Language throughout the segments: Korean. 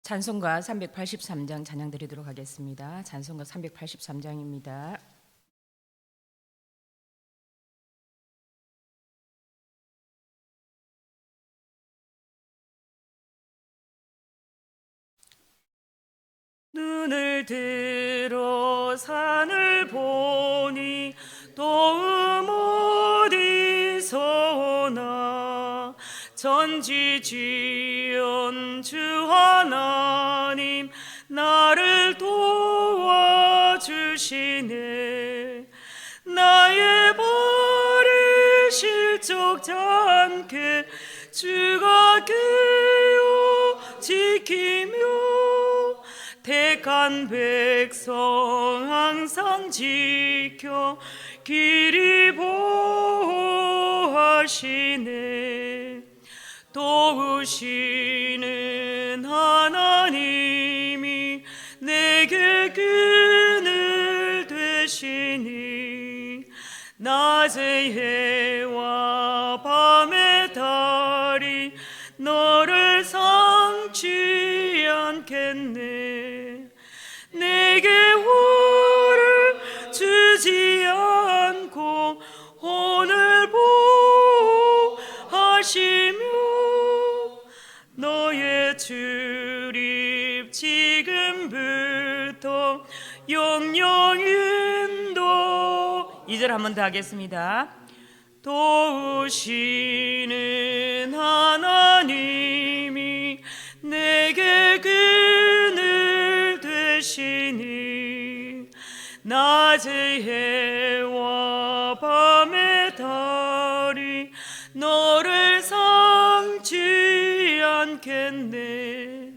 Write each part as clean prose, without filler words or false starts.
찬송가 383장 찬양 드리도록 하겠습니다. 찬송가 383장입니다. 눈을 들어 산을 보니 도움 어디서 오나. 전지지은 주 하나님 나를 도와주시네. 나의 발을 실족지 않게 주가 깨어 지키며 택한 백성 항상 지켜 길이 보호하시네. 도우시는 하나님이 내게 그늘 되시니. 낮의 해와 밤의 달이 너를 상치 않겠네. 내게 화를 주지 않고 오늘 보호하시며 너의 출입 지금부터 영영 인도. 2절 한 번 더 하겠습니다. 도우시는 하나님이 내게 그늘 되시니. 낮의 해와 밤의 달이 너를 상치 않겠네.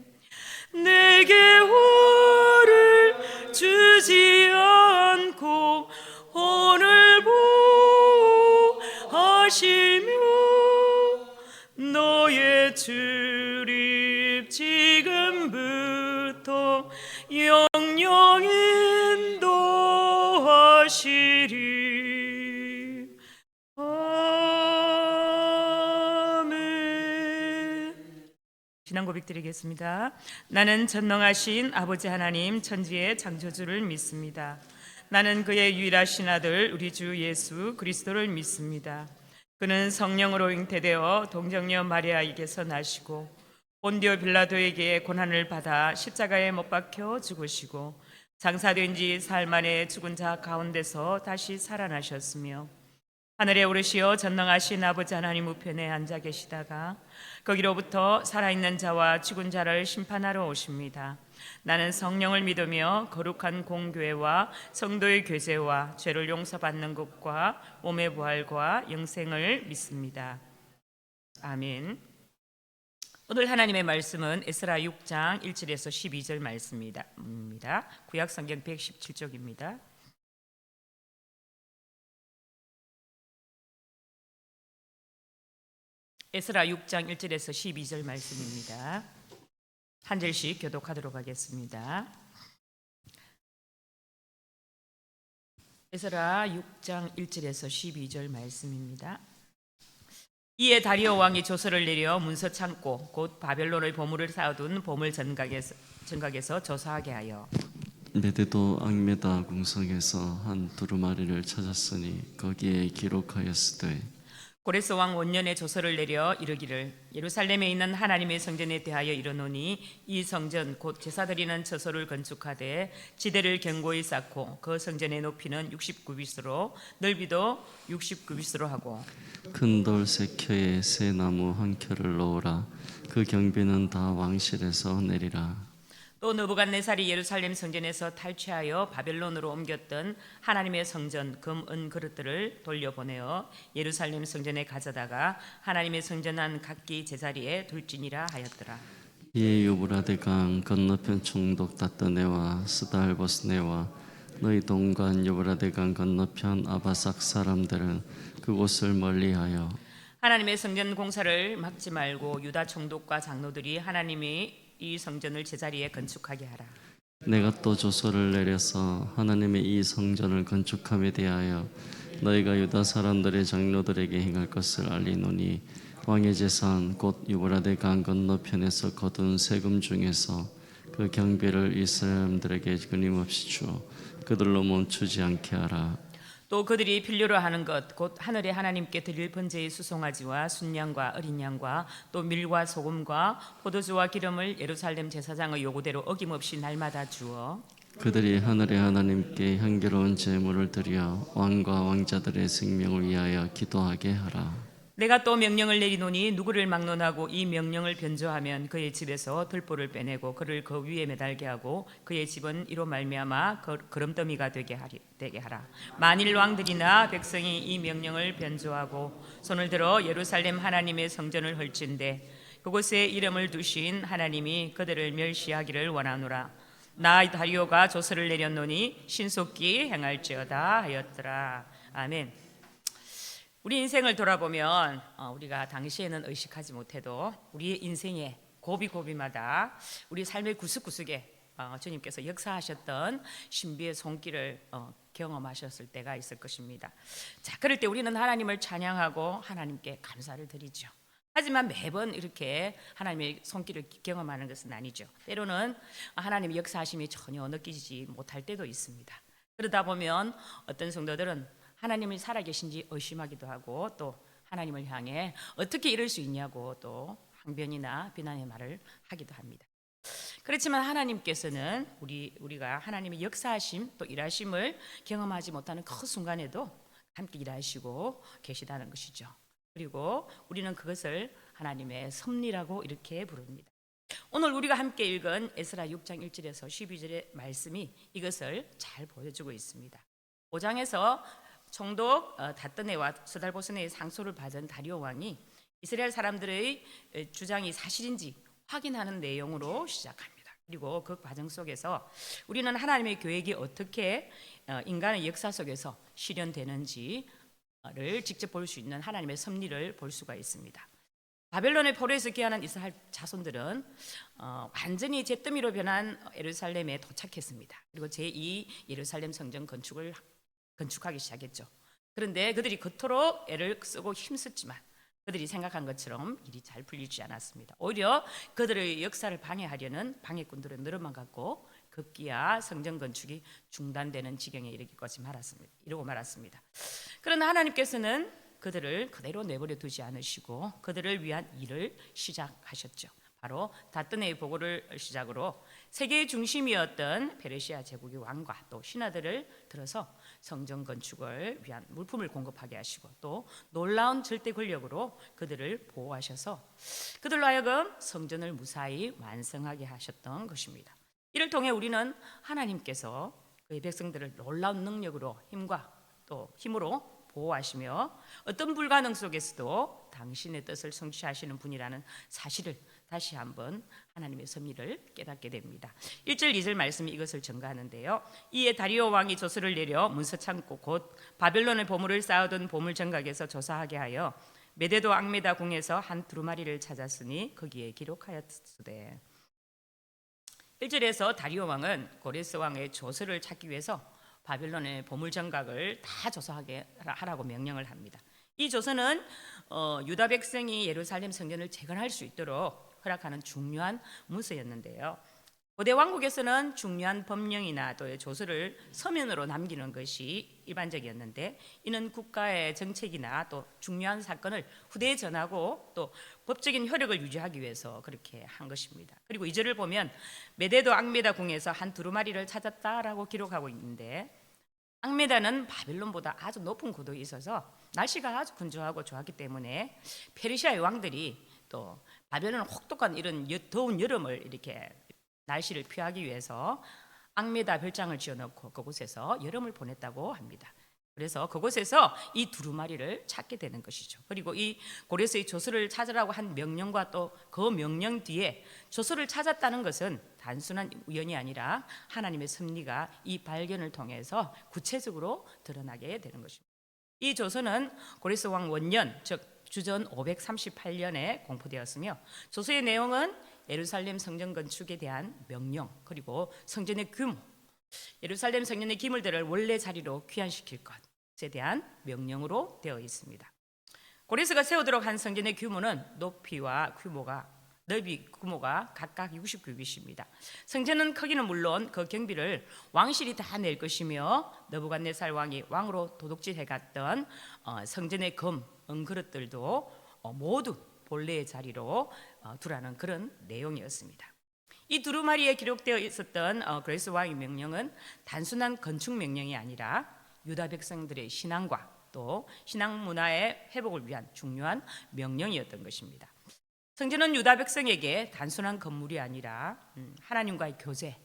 내게 화를 주지 않고 오늘 보호하시며 너의 출입 지금부터 영영 인도하시리. 아멘. 신앙 고백 드리겠습니다. 나는 전능하신 아버지 하나님 천지의 창조주를 믿습니다. 나는 그의 유일하신 아들 우리 주 예수 그리스도를 믿습니다. 그는 성령으로 잉태되어 동정녀 마리아에게서 나시고 본디오 빌라도에게 고난을 받아 십자가에 못 박혀 죽으시고 장사된 지 사흘 만에 죽은 자 가운데서 다시 살아나셨으며 하늘에 오르시어 전능하신 아버지 하나님 우편에 앉아 계시다가 거기로부터 살아있는 자와 죽은 자를 심판하러 오십니다. 나는 성령을 믿으며 거룩한 공교회와 성도의 교제와 죄를 용서받는 것과 몸의 부활과 영생을 믿습니다. 아멘. 오늘 하나님의 말씀은 에스라 6장 1절에서 12절 말씀입니다. 구약성경 117쪽입니다. 에스라 6장 1절에서 12절 말씀입니다. 한 절씩 교독하도록 하겠습니다. 에스라 6장 1절에서 12절 말씀입니다. 이에 다리오 왕이 조서를 내려 문서 창고 곧 바벨론의 보물을 쌓아둔 보물 전각에서 조사하게 하여 메데도 앙메다 궁성에서 한 두루마리를 찾았으니 거기에 기록하였으되 고레스 왕 원년에 조서를 내려 이르기를 예루살렘에 있는 하나님의 성전에 대하여 이르노니 이 성전 곧 제사 드리는 처소를 건축하되 지대를 견고히 쌓고 그 성전의 높이는 69빗으로 넓이도 69빗으로 하고 큰 돌 세 켜에 새 나무 한 켜를 놓으라. 그 경비는 다 왕실에서 내리라. 또 느부갓네살이 예루살렘 성전에서 탈취하여 바벨론으로 옮겼던 하나님의 성전 금, 은 그릇들을 돌려보내어 예루살렘 성전에 가져다가 하나님의 성전한 각기 제자리에 둘지니라 하였더라. 이에 유브라데 강 건너편 총독 다떠네와 스달보스네와 너희 동관 유브라데 강 건너편 아바삭 사람들은 그곳을 멀리하여 하나님의 성전 공사를 막지 말고 유다 총독과 장로들이 하나님의 이 성전을 제자리에 건축하게 하라. 내가 또 조서를 내려서 하나님의 이 성전을 건축함에 대하여 너희가 유다 사람들의 장로들에게 행할 것을 알리노니 왕의 재산 곧 유브라데 강 건너편에서 거둔 세금 중에서 그 경배를 이스라엘 사람들에게 끊임없이 주어 그들로 멈추지 않게 하라. 또 그들이 필요로 하는 것 곧 하늘의 하나님께 드릴 번제의 수송아지와 순양과 어린 양과 또 밀과 소금과 포도주와 기름을 예루살렘 제사장의 요구대로 어김없이 날마다 주어 그들이 하늘의 하나님께 향기로운 제물을 드려 왕과 왕자들의 생명을 위하여 기도하게 하라. 내가 또 명령을 내리노니 누구를 막론하고 이 명령을 변조하면 그의 집에서 들보를 빼내고 그를 그 위에 매달게 하고 그의 집은 이로 말미암아 거름더미가 되게 하라. 만일 왕들이나 백성이 이 명령을 변조하고 손을 들어 예루살렘 하나님의 성전을 헐진대 그곳에 이름을 두신 하나님이 그들을 멸시하기를 원하노라. 나 다리오가 조서를 내렸노니 신속히 행할지어다 하였더라. 아멘. 우리 인생을 돌아보면 우리가 당시에는 의식하지 못해도 우리의 인생의 고비고비마다 우리 삶의 구석구석에 주님께서 역사하셨던 신비의 손길을 경험하셨을 때가 있을 것입니다. 자, 그럴 때 우리는 하나님을 찬양하고 하나님께 감사를 드리죠. 하지만 매번 이렇게 하나님의 손길을 경험하는 것은 아니죠. 때로는 하나님의 역사하심이 전혀 느끼지 못할 때도 있습니다. 그러다 보면 어떤 성도들은 하나님이 살아계신지 의심하기도 하고 또 하나님을 향해 어떻게 이럴 수 있냐고 또 항변이나 비난의 말을 하기도 합니다. 그렇지만 하나님께서는 우리가 하나님의 역사하심 또 일하심을 경험하지 못하는 그 순간에도 함께 일하시고 계시다는 것이죠. 그리고 우리는 그것을 하나님의 섭리라고 이렇게 부릅니다. 오늘 우리가 함께 읽은 에스라 6장 1절에서 12절의 말씀이 이것을 잘 보여주고 있습니다. 5장에서 총독 다뜨네와 스달보스네의 상소를 받은 다리오 왕이 이스라엘 사람들의 주장이 사실인지 확인하는 내용으로 시작합니다. 그리고 그 과정 속에서 우리는 하나님의 계획이 어떻게 인간의 역사 속에서 실현되는지를 직접 볼 수 있는 하나님의 섭리를 볼 수가 있습니다. 바벨론의 포로에서 귀환한 이스라엘 자손들은 완전히 잿더미로 변한 예루살렘에 도착했습니다. 그리고 제2 예루살렘 성전 건축하기 시작했죠. 그런데 그들이 그토록 애를 쓰고 힘썼지만 그들이 생각한 것처럼 일이 잘 풀리지 않았습니다. 오히려 그들의 역사를 방해하려는 방해꾼들은 늘어만 갔고 급기야 성전 건축이 중단되는 지경에 이르고 말았습니다. 그러나 하나님께서는 그들을 그대로 내버려 두지 않으시고 그들을 위한 일을 시작하셨죠. 바로 다뜨네의 보고를 시작으로 세계의 중심이었던 페르시아 제국의 왕과 또 신하들을 들어서 성전 건축을 위한 물품을 공급하게 하시고 또 놀라운 절대 권력으로 그들을 보호하셔서 그들로 하여금 성전을 무사히 완성하게 하셨던 것입니다. 이를 통해 우리는 하나님께서 그의 백성들을 놀라운 능력으로 힘으로 보호하시며 어떤 불가능 속에서도 당신의 뜻을 성취하시는 분이라는 사실을 다시 한번 하나님의 섭리를 깨닫게 됩니다. 1절 2절 말씀이 이것을 증가하는데요. 이에 다리오 왕이 조서를 내려 문서창고 곧 바벨론의 보물을 쌓아둔 보물정각에서 조사하게 하여 메데도 앙메다 궁에서 한 두루마리를 찾았으니 거기에 기록하였으되 1절에서 다리오 왕은 고레스 왕의 조서를 찾기 위해서 바벨론의 보물정각을 다 조사하게 하라고 명령을 합니다. 이 조서는 유다 백성이 예루살렘 성전을 재건할 수 있도록 허락하는 중요한 문서였는데요. 고대 왕국에서는 중요한 법령이나 또 조서를 서면으로 남기는 것이 일반적이었는데 이는 국가의 정책이나 또 중요한 사건을 후대에 전하고 또 법적인 효력을 유지하기 위해서 그렇게 한 것입니다. 그리고 2절을 보면 메데도 앙메다 궁에서 한 두루마리를 찾았다라고 기록하고 있는데 앙메다는 바벨론보다 아주 높은 고도에 있어서 날씨가 아주 건조하고 좋았기 때문에 페르시아의 왕들이 또 바벨론은 혹독한 이런 더운 여름을 이렇게 날씨를 피하기 위해서 앙메다 별장을 지어놓고 그곳에서 여름을 보냈다고 합니다. 그래서 그곳에서 이 두루마리를 찾게 되는 것이죠. 그리고 이 고레스의 조서를 찾으라고 한 명령과 또 그 명령 뒤에 조서를 찾았다는 것은 단순한 우연이 아니라 하나님의 섭리가 이 발견을 통해서 구체적으로 드러나게 되는 것입니다. 이 조서는 고레스 왕 원년 즉 주전 538년에 공포되었으며 조서의 내용은 예루살렘 성전 건축에 대한 명령 그리고 성전의 규모 예루살렘 성전의 기물들을 원래 자리로 귀환시킬 것에 대한 명령으로 되어 있습니다. 고레스가 세우도록 한 성전의 규모는 높이와 규모가 넓이 규모가 각각 60규빗입니다. 성전은 크기는 물론 그 경비를 왕실이 다 낼 것이며 느부갓네살 왕이 왕으로 도둑질해 갔던 성전의 금, 은그릇들도 모두 본래의 자리로 두라는 그런 내용이었습니다. 이 두루마리에 기록되어 있었던 그레스 왕의 명령은 단순한 건축 명령이 아니라 유다 백성들의 신앙과 또 신앙 문화의 회복을 위한 중요한 명령이었던 것입니다. 성전은 유다 백성에게 단순한 건물이 아니라 하나님과의 교제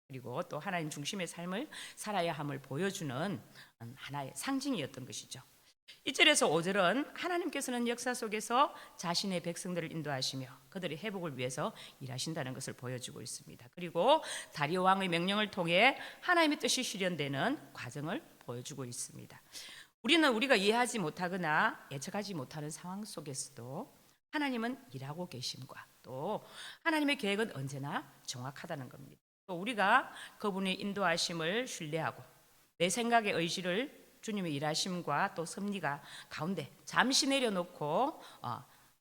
그리고 또 하나님 중심의 삶을 살아야 함을 보여주는 하나의 상징이었던 것이죠. 1절에서 5절은 하나님께서는 역사 속에서 자신의 백성들을 인도하시며 그들의 회복을 위해서 일하신다는 것을 보여주고 있습니다. 그리고 다리오 왕의 명령을 통해 하나님의 뜻이 실현되는 과정을 보여주고 있습니다. 우리가 이해하지 못하거나 예측하지 못하는 상황 속에서도 하나님은 일하고 계심과 또 하나님의 계획은 언제나 정확하다는 겁니다. 또 우리가 그분의 인도하심을 신뢰하고 내 생각의 의지를 주님의 일하심과 또 섭리가 가운데 잠시 내려놓고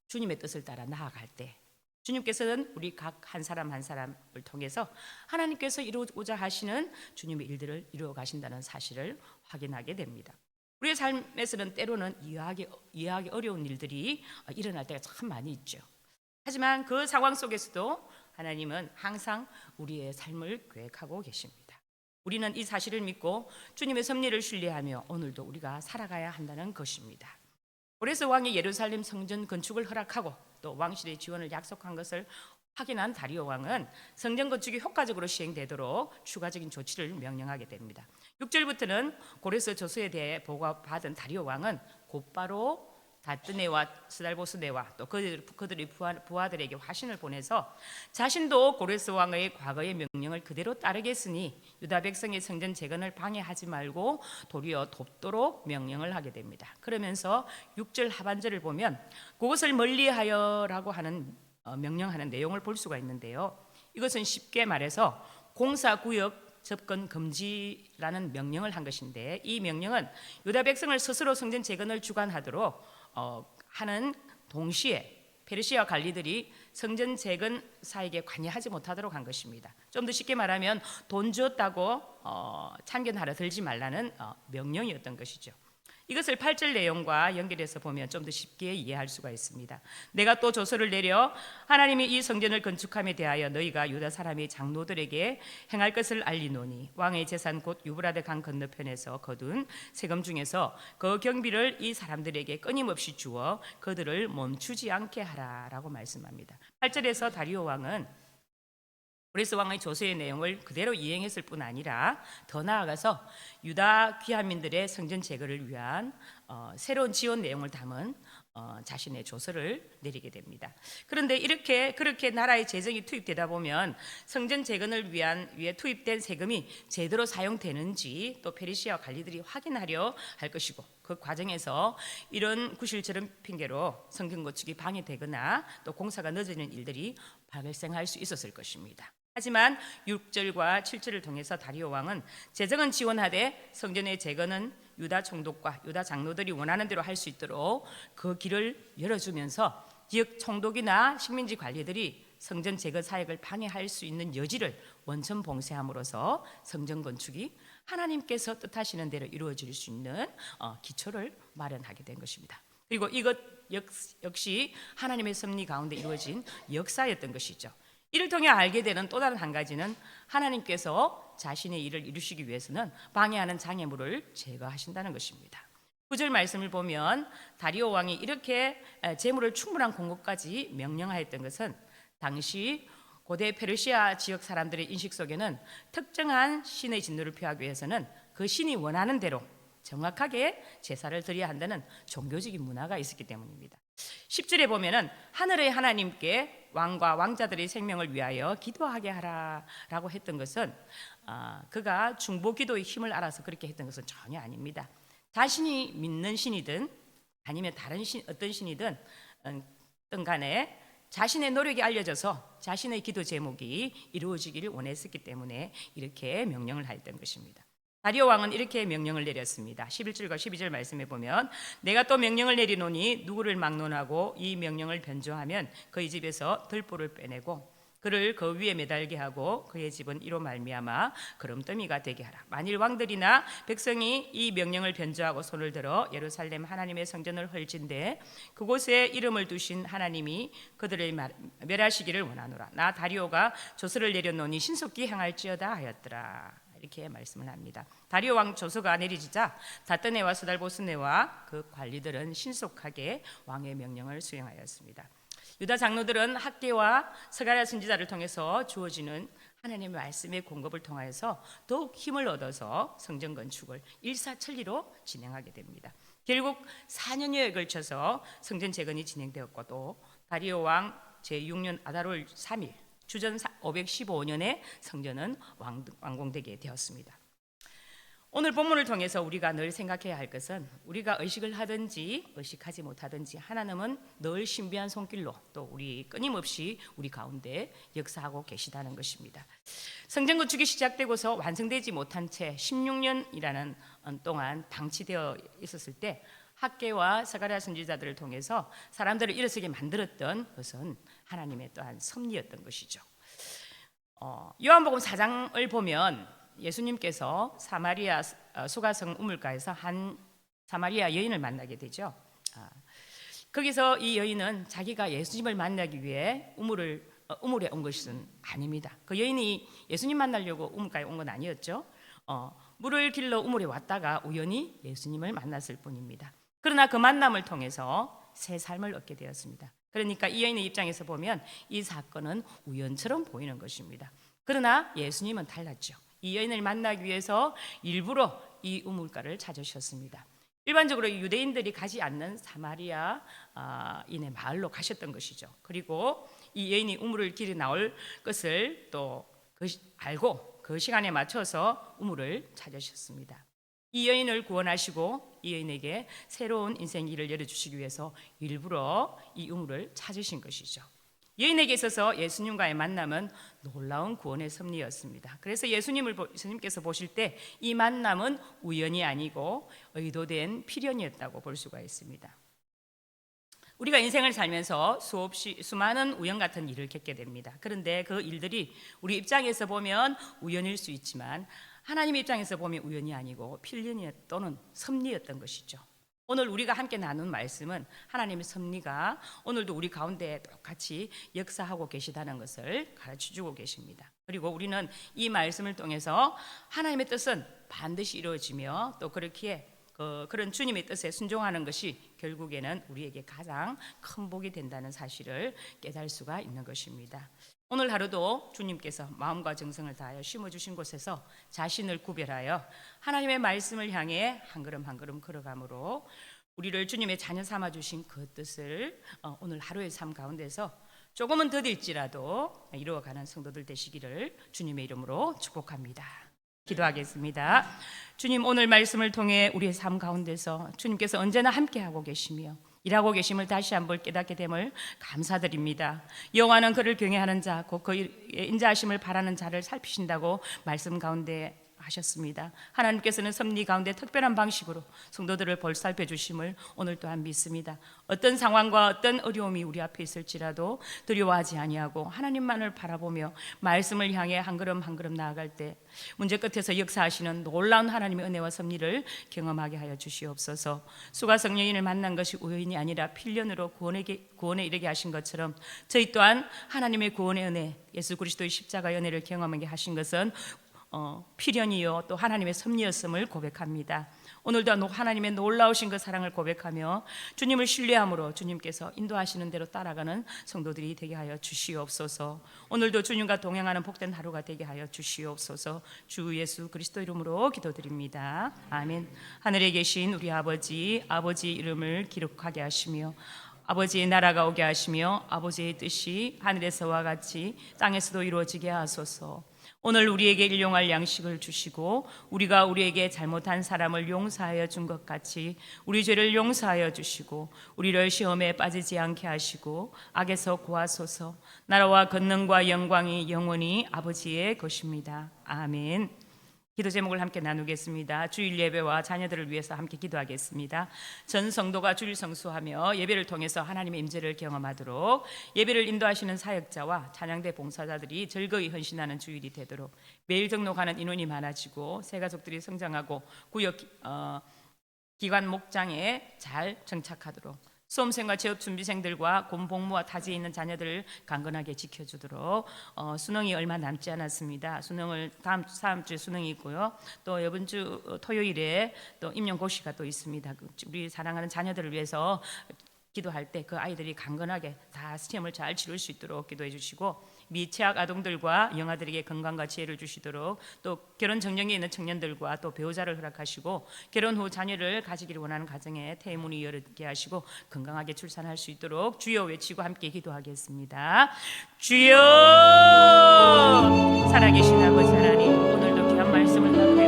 주님의 뜻을 따라 나아갈 때 주님께서는 우리 각 한 사람 한 사람을 통해서 하나님께서 이루고자 하시는 주님의 일들을 이루어 가신다는 사실을 확인하게 됩니다. 우리의 삶에서는 때로는 이해하기 어려운 일들이 일어날 때가 참 많이 있죠. 하지만 그 상황 속에서도 하나님은 항상 우리의 삶을 계획하고 계십니다. 우리는 이 사실을 믿고 주님의 섭리를 신뢰하며 오늘도 우리가 살아가야 한다는 것입니다. 고레스 왕이 예루살렘 성전 건축을 허락하고 또 왕실의 지원을 약속한 것을 확인한 다리오 왕은 성전 건축이 효과적으로 시행되도록 추가적인 조치를 명령하게 됩니다. 6절부터는 고레스 조서에 대해 보고받은 다리오 왕은 곧바로 다뜨네와 스달보스네와 또 그들의 부하들에게 화신을 보내서 자신도 고레스 왕의 과거의 명령을 그대로 따르겠으니 유다 백성의 성전 재건을 방해하지 말고 도리어 돕도록 명령을 하게 됩니다. 그러면서 6절 하반절을 보면 그것을 멀리하여라고 하는 명령하는 내용을 볼 수가 있는데요. 이것은 쉽게 말해서 공사구역 접근 금지라는 명령을 한 것인데 이 명령은 유다 백성을 스스로 성전 재건을 주관하도록 하는 동시에 페르시아 관리들이 성전 재건 사역에 관여하지 못하도록 한 것입니다. 좀 더 쉽게 말하면 돈 주었다고 참견하러 들지 말라는 명령이었던 것이죠. 이것을 8절 내용과 연결해서 보면 좀 더 쉽게 이해할 수가 있습니다. 내가 또 조서를 내려 하나님이 이 성전을 건축함에 대하여 너희가 유다 사람의 장로들에게 행할 것을 알리노니 왕의 재산 곧 유브라데 강 건너편에서 거둔 세금 중에서 그 경비를 이 사람들에게 끊임없이 주어 그들을 멈추지 않게 하라라고 말씀합니다. 8절에서 다리오 왕은 고레스 왕의 조서의 내용을 그대로 이행했을 뿐 아니라 더 나아가서 유다 귀한민들의 성전 재건을 위한 새로운 지원 내용을 담은 자신의 조서를 내리게 됩니다. 그런데 그렇게 나라의 재정이 투입되다 보면 성전 재건을 위해 투입된 세금이 제대로 사용되는지 또 페르시아 관리들이 확인하려 할 것이고 그 과정에서 이런 구실처럼 핑계로 성전 건축이 방해되거나 또 공사가 늦어지는 일들이 발생할 수 있었을 것입니다. 하지만 6절과 7절을 통해서 다리오 왕은 재정은 지원하되 성전의 재건은 유다 총독과 유다 장로들이 원하는 대로 할 수 있도록 그 길을 열어주면서 지역 총독이나 식민지 관리들이 성전 재건 사역을 방해할 수 있는 여지를 원천 봉쇄함으로써 성전 건축이 하나님께서 뜻하시는 대로 이루어질 수 있는 기초를 마련하게 된 것입니다. 그리고 이것 역시 하나님의 섭리 가운데 이루어진 역사였던 것이죠. 이를 통해 알게 되는 또 다른 한 가지는 하나님께서 자신의 일을 이루시기 위해서는 방해하는 장애물을 제거하신다는 것입니다. 9절 말씀을 보면 다리오 왕이 이렇게 재물을 충분한 공급까지 명령하였던 것은 당시 고대 페르시아 지역 사람들의 인식 속에는 특정한 신의 진노를 피하기 위해서는 그 신이 원하는 대로 정확하게 제사를 드려야 한다는 종교적인 문화가 있었기 때문입니다. 10절에 보면은 하늘의 하나님께 왕과 왕자들의 생명을 위하여 기도하게 하라라고 했던 것은 그가 중보 기도의 힘을 알아서 그렇게 했던 것은 전혀 아닙니다. 자신이 믿는 신이든 아니면 다른 어떤 신이든 간에 자신의 노력이 알려져서 자신의 기도 제목이 이루어지기를 원했었기 때문에 이렇게 명령을 하였던 것입니다. 다리오 왕은 이렇게 명령을 내렸습니다. 11절과 12절 말씀해 보면 내가 또 명령을 내리노니 누구를 막론하고 이 명령을 변조하면 그의 집에서 들보를 빼내고 그를 그 위에 매달게 하고 그의 집은 이로 말미암아 그름더미가 되게 하라. 만일 왕들이나 백성이 이 명령을 변조하고 손을 들어 예루살렘 하나님의 성전을 헐진대 그곳에 이름을 두신 하나님이 그들을 멸하시기를 원하노라. 나 다리오가 조서를 내려놓으니 신속히 행할지어다 하였더라. 이렇게 말씀을 합니다. 다리오 왕 조서가 내리지자 다뜨네와 스달보스네와 그 관리들은 신속하게 왕의 명령을 수행하였습니다. 유다 장로들은 학개와 스가랴 선지자를 통해서 주어지는 하나님의 말씀의 공급을 통하여서 더욱 힘을 얻어서 성전 건축을 일사천리로 진행하게 됩니다. 결국 4년여에 걸쳐서 성전 재건이 진행되었고 또 다리오 왕 제6년 아달월 3일 주전 515년에 성전은 완공되게 되었습니다. 오늘 본문을 통해서 우리가 늘 생각해야 할 것은 우리가 의식을 하든지 의식하지 못하든지 하나님은 늘 신비한 손길로 또 우리 끊임없이 우리 가운데 역사하고 계시다는 것입니다. 성전 건축이 시작되고서 완성되지 못한 채 16년이라는 동안 방치되어 있었을 때 학개와 스가랴 선지자들을 통해서 사람들을 일어서게 만들었던 것은 하나님의 또한 섭리였던 것이죠. 요한복음 4장을 보면 예수님께서 사마리아 수가성 우물가에서 한 사마리아 여인을 만나게 되죠. 거기서 이 여인은 자기가 예수님을 만나기 위해 우물에 온 것은 아닙니다. 그 여인이 예수님 만나려고 우물가에 온 건 아니었죠. 물을 길러 우물에 왔다가 우연히 예수님을 만났을 뿐입니다. 그러나 그 만남을 통해서 새 삶을 얻게 되었습니다. 그러니까 이 여인의 입장에서 보면 이 사건은 우연처럼 보이는 것입니다. 그러나 예수님은 달랐죠. 이 여인을 만나기 위해서 일부러 이 우물가를 찾으셨습니다. 일반적으로 유대인들이 가지 않는 사마리아인의 마을로 가셨던 것이죠. 그리고 이 여인이 우물을 길에 나올 것을 또 알고 그 시간에 맞춰서 우물을 찾으셨습니다. 이 여인을 구원하시고 이 여인에게 새로운 인생 길을 열어주시기 위해서 일부러 이 우물을 찾으신 것이죠. 여인에게 있어서 예수님과의 만남은 놀라운 구원의 섭리였습니다. 그래서 예수님께서 보실 때 이 만남은 우연이 아니고 의도된 필연이었다고 볼 수가 있습니다. 우리가 인생을 살면서 수많은 우연 같은 일을 겪게 됩니다. 그런데 그 일들이 우리 입장에서 보면 우연일 수 있지만 하나님의 입장에서 보면 우연이 아니고 필연 또는 섭리였던 것이죠. 오늘 우리가 함께 나눈 말씀은 하나님의 섭리가 오늘도 우리 가운데 똑같이 역사하고 계시다는 것을 가르쳐주고 계십니다. 그리고 우리는 이 말씀을 통해서 하나님의 뜻은 반드시 이루어지며 또 그렇기에 그런 주님의 뜻에 순종하는 것이 결국에는 우리에게 가장 큰 복이 된다는 사실을 깨달을 수가 있는 것입니다. 오늘 하루도 주님께서 마음과 정성을 다하여 심어주신 곳에서 자신을 구별하여 하나님의 말씀을 향해 한 걸음 한 걸음 걸어감으로 우리를 주님의 자녀 삼아주신 그 뜻을 오늘 하루의 삶 가운데서 조금은 더딜지라도 이루어가는 성도들 되시기를 주님의 이름으로 축복합니다. 기도하겠습니다. 주님, 오늘 말씀을 통해 우리의 삶 가운데서 주님께서 언제나 함께하고 계시며 일하고 계심을 다시 한번 깨닫게 됨을 감사드립니다. 여호와는 그를 경외하는 자, 곧 그의 인자하심을 바라는 자를 살피신다고 말씀 가운데 하셨습니다. 하나님께서는 섭리 가운데 특별한 방식으로 성도들을 볼살펴 주심을 오늘 또한 믿습니다. 어떤 상황과 어떤 어려움이 우리 앞에 있을지라도 두려워하지 아니하고 하나님만을 바라보며 말씀을 향해 한 걸음 한 걸음 나아갈 때 문제 끝에서 역사하시는 놀라운 하나님의 은혜와 섭리를 경험하게 하여 주시옵소서. 수가성 여인을 만난 것이 우연이 아니라 필연으로 구원에 이르게 하신 것처럼 저희 또한 하나님의 구원의 은혜, 예수 그리스도의 십자가의 은혜를 경험하게 하신 것은 필연이요 또 하나님의 섭리였음을 고백합니다. 오늘도 하나님의 놀라우신 그 사랑을 고백하며 주님을 신뢰함으로 주님께서 인도하시는 대로 따라가는 성도들이 되게 하여 주시옵소서. 오늘도 주님과 동행하는 복된 하루가 되게 하여 주시옵소서. 주 예수 그리스도 이름으로 기도드립니다. 아멘. 하늘에 계신 우리 아버지 이름을 기록하게 하시며 아버지의 나라가 오게 하시며 아버지의 뜻이 하늘에서와 같이 땅에서도 이루어지게 하소서. 오늘 우리에게 일용할 양식을 주시고 우리가 우리에게 잘못한 사람을 용서하여 준 것 같이 우리 죄를 용서하여 주시고 우리를 시험에 빠지지 않게 하시고 악에서 구하소서. 나라와 권능과 영광이 영원히 아버지의 것입니다. 아멘. 기도 제목을 함께 나누겠습니다. 주일 예배와 자녀들을 위해서 함께 기도하겠습니다. 전 성도가 주일 성수하며 예배를 통해서 하나님의 임재를 경험하도록 예배를 인도하시는 사역자와 찬양대 봉사자들이 즐거이 헌신하는 주일이 되도록 매일 등록하는 인원이 많아지고 새 가족들이 성장하고 구역 기관 목장에 잘 정착하도록 수험생과 취업준비생들과 공복무와 타지에 있는 자녀들을 강건하게 지켜주도록 수능이 얼마 남지 않았습니다. 수능을 다음 주에 수능이 있고요. 또 이번 주 토요일에 또 임용고시가 또 있습니다. 우리 사랑하는 자녀들을 위해서 기도할 때 그 아이들이 강건하게 다 시험을 잘 치를 수 있도록 기도해 주시고 미취학 아동들과 영아들에게 건강과 지혜를 주시도록 또 결혼 정령에 있는 청년들과 또 배우자를 허락하시고 결혼 후 자녀를 가지기를 원하는 가정에 태문이 열게 하시고 건강하게 출산할 수 있도록 주여 외치고 함께 기도하겠습니다. 주여 살아계신 아버지 하나님, 오늘도 귀한 말씀을